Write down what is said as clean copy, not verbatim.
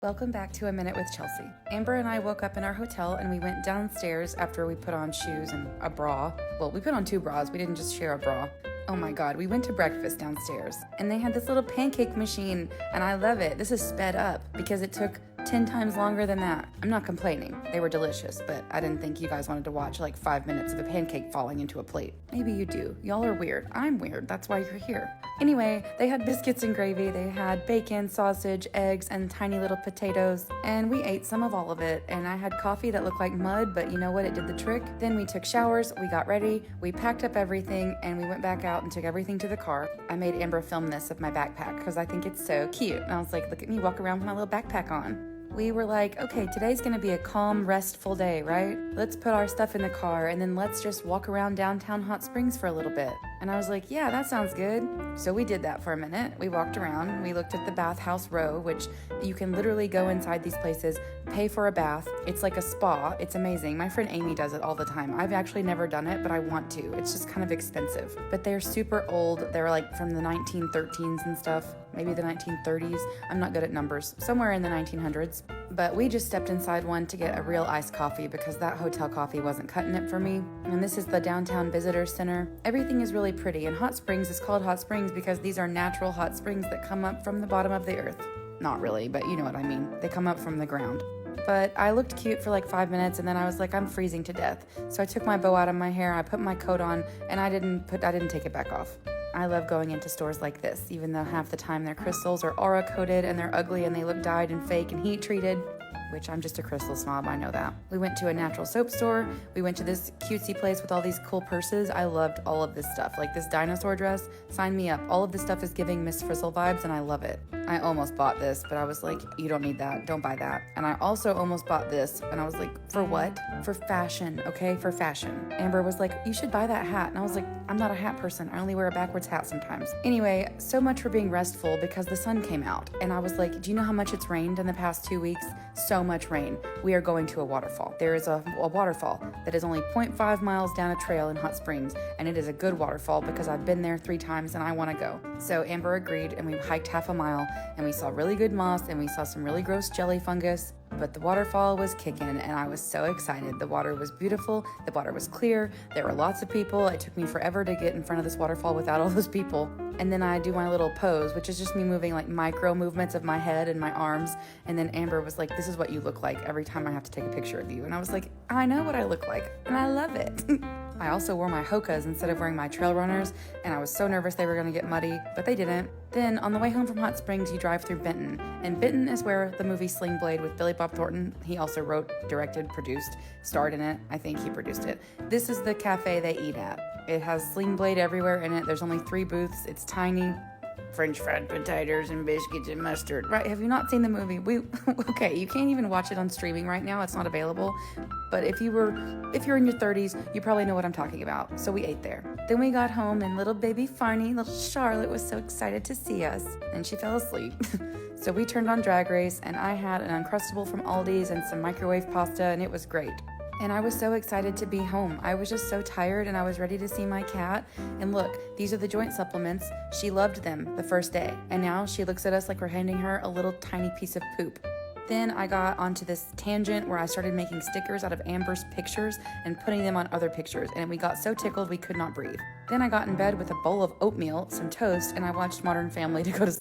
Welcome back to A Minute with Chelsea. Amber and I woke up in our hotel and we went downstairs after we put on shoes and a bra. Well, we put on 2 bras, we didn't just share a bra. Oh my god, we went to breakfast downstairs and they had this little pancake machine and I love it. This is sped up because it took 10 times longer than that. I'm not complaining. They were delicious, but I didn't think you guys wanted to watch like 5 minutes of a pancake falling into a plate. Maybe you do. Y'all are weird. I'm weird. That's why you're here. Anyway, they had biscuits and gravy. They had bacon, sausage, eggs, and tiny little potatoes. And we ate some of all of it. And I had coffee that looked like mud, but you know what? It did the trick. Then we took showers. We got ready. We packed up everything and we went back out and took everything to the car. I made Amber film this of my backpack because I think it's so cute. And I was like, look at me walk around with my little backpack on. We were like, okay, today's gonna be a calm, restful day, right? Let's put our stuff in the car and then let's just walk around downtown Hot Springs for a little bit. And I was like, yeah, that sounds good. So we did that for a minute. We walked around, we looked at the bathhouse row, which you can literally go inside these places, pay for a bath. It's like a spa. It's amazing. My friend Amy does it all the time. I've actually never done it, but I want to. It's just kind of expensive. But they're super old. They're like from the 1913s and stuff, maybe the 1930s. I'm not good at numbers. Somewhere in the 1900s. But we just stepped inside one to get a real iced coffee because that hotel coffee wasn't cutting it for me. And this is the downtown visitor center. Everything is really pretty, and Hot Springs is called Hot Springs because these are natural hot springs that come up from the bottom of the earth. Not really, but you know what I mean. They come up from the ground. But I looked cute for like 5 minutes and then I was like, I'm freezing to death. So I took my bow out of my hair, I put my coat on, and I didn't take it back off. I love going into stores like this, even though half the time their crystals are aura coated and they're ugly and they look dyed and fake and heat treated. Which I'm just a crystal snob, I know that. We went to a natural soap store. We went to this cutesy place with all these cool purses. I loved all of this stuff. Like this dinosaur dress, sign me up. All of this stuff is giving Miss Frizzle vibes and I love it. I almost bought this, but I was like, you don't need that, don't buy that. And I also almost bought this, and I was like, for what? For fashion, okay, for fashion. Amber was like, you should buy that hat. And I was like, I'm not a hat person, I only wear a backwards hat sometimes. Anyway, so much for being restful because the sun came out. And I was like, do you know how much it's rained in the past 2 weeks? So much rain. We are going to a waterfall. There is a waterfall that is only 0.5 miles down a trail in Hot Springs, and it is a good waterfall because I've been there 3 times and I want to go. So Amber agreed and we hiked half a mile and we saw really good moss and we saw some really gross jelly fungus. But the waterfall was kicking and I was so excited. The water was beautiful, the water was clear, there were lots of people. It took me forever to get in front of this waterfall without all those people. And then I do my little pose, which is just me moving like micro movements of my head and my arms. And then Amber was like, this is what you look like every time I have to take a picture of you. And I was like, I know what I look like and I love it. I also wore my Hokas instead of wearing my trail runners, and I was so nervous they were going to get muddy, but they didn't. Then, on the way home from Hot Springs, you drive through Benton, and Benton is where the movie Sling Blade with Billy Bob Thornton, he also wrote, directed, produced, starred in it. I think he produced it. This is the cafe they eat at. It has Sling Blade everywhere in it. There's only 3 booths. It's tiny. French fried potatoes and biscuits and mustard. Right, have you not seen the movie? Okay, you can't even watch it on streaming right now. It's not available. But if you're in your 30s, you probably know what I'm talking about. So we ate there. Then we got home and little baby Farney, little Charlotte, was so excited to see us. And she fell asleep. So we turned on Drag Race and I had an Uncrustable from Aldi's and some microwave pasta and it was great. And I was so excited to be home. I was just so tired and I was ready to see my cat. And look, these are the joint supplements. She loved them the first day. And now she looks at us like we're handing her a little tiny piece of poop. Then I got onto this tangent where I started making stickers out of Amber's pictures and putting them on other pictures. And we got so tickled we could not breathe. Then I got in bed with a bowl of oatmeal, some toast, and I watched Modern Family to go to sleep.